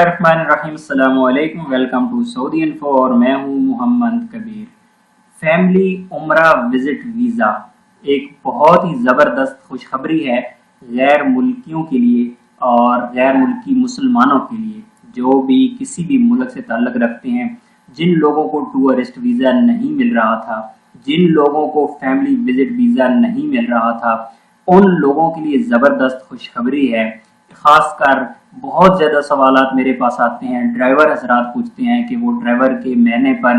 बिस्मिल्लाहिर्रहमानिर्रहीम। अस्सलाम वालेकुम। वेलकम टू सऊदी इन्फो और मैं हूं मोहम्मद कबीर। फैमिली उम्रा विजिट वीज़ा एक बहुत ही ज़बरदस्त खुशखबरी है गैर मुल्कियों के लिए और गैर मुल्की मुसलमानों के लिए जो भी किसी भी मुल्क से ताल्लुक़ रखते हैं। जिन लोगों को टूरिस्ट वीज़ा नहीं मिल रहा था, जिन लोगों को फैमिली विजिट वीज़ा नहीं मिल रहा था, उन लोगों के लिए ज़बरदस्त खुशखबरी है। ख़ासकर बहुत ज़्यादा सवालात मेरे पास आते हैं। ड्राइवर हजरात पूछते हैं कि वो ड्राइवर के महीने पर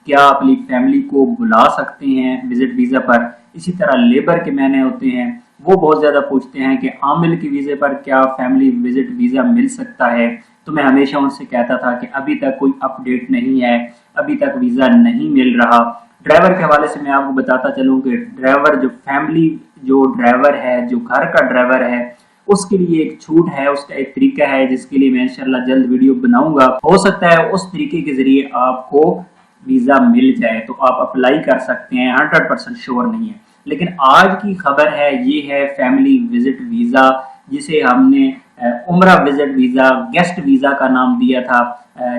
क्या अपनी फैमिली को बुला सकते हैं विजिट वीज़ा पर। इसी तरह लेबर के महीने होते हैं, वो बहुत ज़्यादा पूछते हैं कि आमिल के वीज़े पर क्या फैमिली विजिट वीज़ा मिल सकता है। तो मैं हमेशा उनसे कहता था कि अभी तक कोई अपडेट नहीं है, अभी तक वीज़ा नहीं मिल रहा। ड्राइवर के हवाले से मैं आपको बताता चलूँ कि ड्राइवर जो फैमिली जो ड्राइवर है, जो घर का ड्राइवर है, उसके लिए एक छूट है, उसका एक तरीका है जिसके लिए मैं इंशाल्लाह जल्द वीडियो बनाऊंगा। हो सकता है उस तरीके के जरिए आपको वीज़ा मिल जाए तो आप अप्लाई कर सकते हैं। 100% श्योर नहीं है, लेकिन आज की खबर है ये है फैमिली विजिट वीज़ा, जिसे हमने उम्रा विजिट वीज़ा, गेस्ट वीज़ा का नाम दिया था,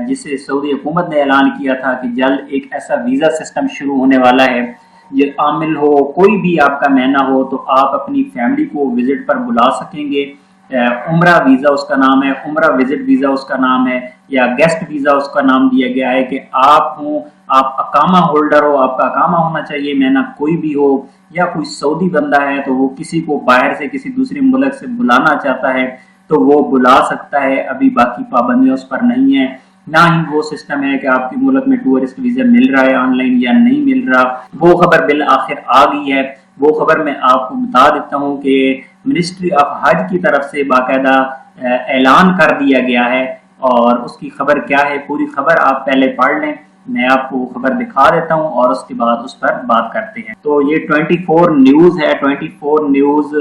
जिसे सऊदी हुकूमत ने ऐलान किया था कि जल्द एक ऐसा वीज़ा सिस्टम शुरू होने वाला है। ये आमिल हो, कोई भी आपका महीना हो, तो आप अपनी फैमिली को विजिट पर बुला सकेंगे। उम्रा वीज़ा उसका नाम है, उम्रा विजिट वीज़ा उसका नाम है, या गेस्ट वीज़ा उसका नाम दिया गया है कि आप अकामा होल्डर हो, आपका अकामा होना चाहिए, महीना कोई भी हो, या कोई सऊदी बंदा है तो वो किसी को बाहर से किसी दूसरे मुल्क से बुलाना चाहता है तो वो बुला सकता है। अभी बाकी पाबंदियाँ उस पर नहीं है, ना ही वो सिस्टम है कि आपके मुल्क में टूरिस्ट वीज़ा मिल रहा है ऑनलाइन या नहीं मिल रहा। वो खबर बिल आखिर आ गई है। वो खबर मैं आपको बता देता हूँ कि मिनिस्ट्री ऑफ हज की तरफ से बाकायदा ऐलान कर दिया गया है। और उसकी खबर क्या है, पूरी खबर आप पहले पढ़ लें, मैं आपको खबर दिखा देता हूँ और उसके बाद उस पर बात करते हैं। तो ये 24 न्यूज़ है। 24 न्यूज़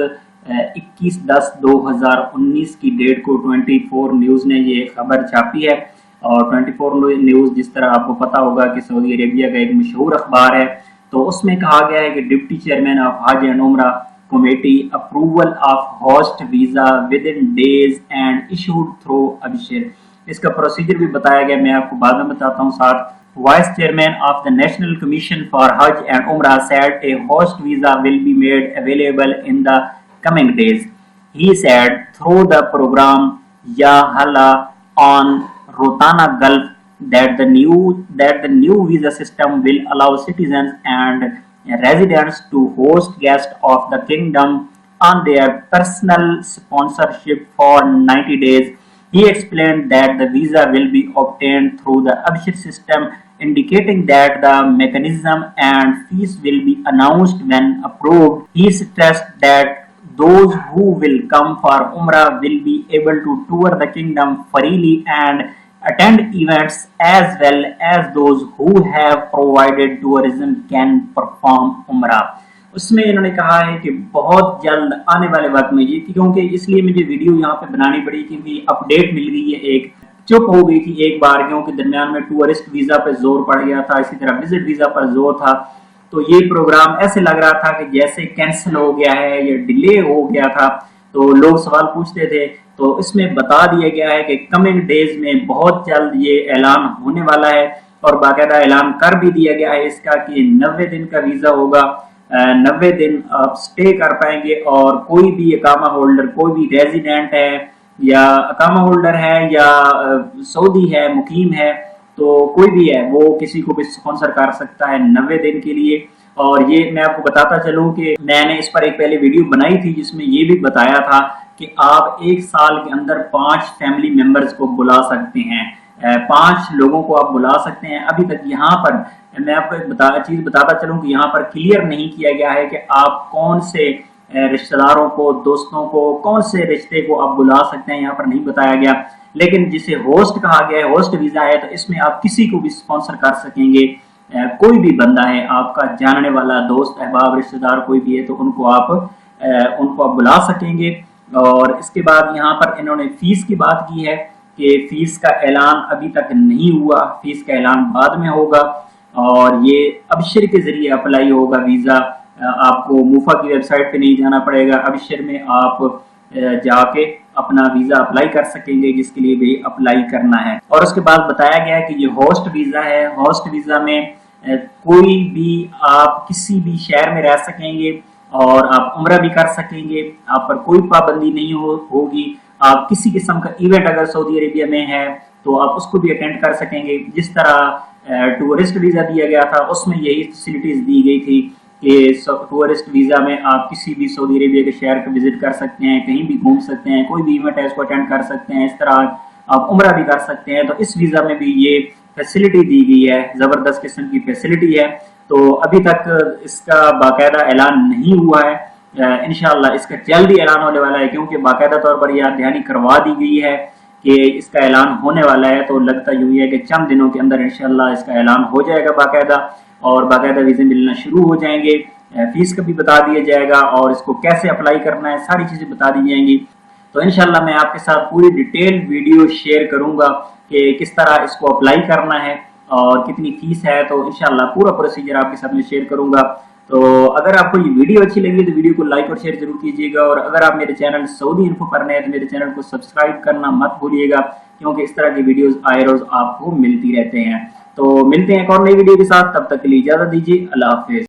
21/10/2019 की डेट को 24 न्यूज़ ने ये खबर छापी है। और 24 न्यूज़, जिस तरह आपको पता होगा कि सऊदी अरेबिया का एक मशहूर अखबार है, तो उसमें कहा गया है कि deputy chairman of Hajj and Umrah committee approval of host visa within days and issued through Absher. इसका प्रोसीजर भी बताया गया, मैं आपको बाद में बताता हूँ। साथ vice chairman of the national commission for हज एंड उम्रा said a host visa will be made available in the coming days. He said through the program Ya Hala on Rotana Gulf that the new visa system will allow citizens and residents to host guests of the kingdom on their personal sponsorship for 90 days. He explained that the visa will be obtained through the Abshir system, indicating that the mechanism and fees will be announced when approved. He stressed that those who will come for Umrah will be able to tour the kingdom freely and attend events, as well as those who have provided tourism can perform Umrah. उसमें इन्होंने कहा है कि बहुत जल्द आने वाले वक्त में, ये क्योंकि इसलिए मुझे वीडियो यहाँ पे बनानी पड़ी क्योंकि अपडेट मिल गई है, एक चुप हो गई थी एक बार, क्योंकि दरमियान में टूरिस्ट वीज़ा पर जोर पड़ गया था, इसी तरह विजिट वीज़ा पर जोर था। तो ये प्रोग्राम ऐसे लग रहा था कि जैसे कैंसिल हो गया है या डिले हो गया था। तो लोग सवाल पूछते थे, तो इसमें बता दिया गया है कि कमिंग डेज में बहुत जल्द ये ऐलान होने वाला है। और बाकायदा ऐलान कर भी दिया गया है इसका कि 90 दिन का वीज़ा होगा, 90 दिन आप स्टे कर पाएंगे। और कोई भी अकामा होल्डर, कोई भी रेजिडेंट है या अकामा होल्डर है या सऊदी है, मुकीम है, तो कोई भी है वो किसी को भी स्पॉन्सर कर सकता है 90 दिन के लिए। और ये मैं आपको बताता चलूं कि मैंने इस पर एक पहले वीडियो बनाई थी जिसमें ये भी बताया था कि आप एक साल के अंदर 5 फैमिली मेंबर्स को बुला सकते हैं, 5 लोगों को आप बुला सकते हैं। अभी तक यहाँ पर मैं आपको एक चीज़ बताता चलूं कि यहाँ पर क्लियर नहीं किया गया है कि आप कौन से रिश्तेदारों को, दोस्तों को, कौन से रिश्ते को आप बुला सकते हैं, यहाँ पर नहीं बताया गया। लेकिन जिसे होस्ट कहा गया है, होस्ट वीज़ा है, तो इसमें आप किसी को भी स्पॉन्सर कर सकेंगे। कोई भी बंदा है आपका जानने वाला, दोस्त, अहबाब, रिश्तेदार कोई भी है, तो उनको आप बुला सकेंगे। और इसके बाद यहाँ पर इन्होंने फीस की बात की है कि फीस का ऐलान अभी तक नहीं हुआ, फीस का ऐलान बाद में होगा। और ये अबशिर के जरिए अप्लाई होगा वीज़ा, आपको मुफा की वेबसाइट पे नहीं जाना पड़ेगा। अबशिर में आप जाके अपना वीजा अप्लाई कर सकेंगे, जिसके लिए भी अप्लाई करना है। और उसके बाद बताया गया है कि ये होस्ट वीजा है। होस्ट वीजा में कोई भी आप किसी भी शहर में रह सकेंगे और आप उम्रा भी कर सकेंगे, आप पर कोई पाबंदी नहीं होगी। आप किसी किस्म का इवेंट अगर सऊदी अरेबिया में है तो आप उसको भी अटेंड कर सकेंगे। जिस तरह टूरिस्ट वीजा दिया गया था उसमें यही फैसिलिटीज दी गई थी कि टूरिस्ट वीजा में आप किसी भी सऊदी अरेबिया के शहर को विजिट कर सकते हैं, कहीं भी घूम सकते हैं, कोई भी इवेंट है उसको अटेंड कर सकते हैं, इस तरह आप उम्रा भी कर सकते हैं। तो इस वीजा में भी ये फैसिलिटी दी गई है, जबरदस्त किस्म की फैसिलिटी है। तो अभी तक इसका बाकायदा ऐलान नहीं हुआ है, इंशाअल्लाह इसका जल्दी ऐलान होने वाला है, क्योंकि बाकायदा तौर पर यह दहानी करवा दी गई है कि इसका ऐलान होने वाला है। तो लगता यूं है कि चंद दिनों के अंदर इंशाअल्लाह इसका ऐलान हो जाएगा बाकायदा, और बाकायदा वीज़े मिलना शुरू हो जाएंगे। फीस का भी बता दिया जाएगा और इसको कैसे अप्लाई करना है सारी चीज़ें बता दी जाएंगी। तो इंशाअल्लाह मैं आपके साथ पूरी डिटेल वीडियो शेयर करूंगा कि किस तरह इसको अप्लाई करना है और कितनी फीस है। तो इंशाअल्लाह पूरा प्रोसीजर आपके साथ में शेयर करूंगा। तो अगर आपको ये वीडियो अच्छी लगी तो वीडियो को लाइक और शेयर जरूर कीजिएगा, और अगर आप मेरे चैनल सऊदी इन्फो पर नए हैं तो मेरे चैनल को सब्सक्राइब करना मत भूलिएगा, क्योंकि इस तरह की वीडियोस आए रोज आपको मिलती रहते हैं। तो मिलते हैं एक और नई वीडियो के साथ, तब तक के लिए इजाजत दीजिए। अल्लाह हाफिज।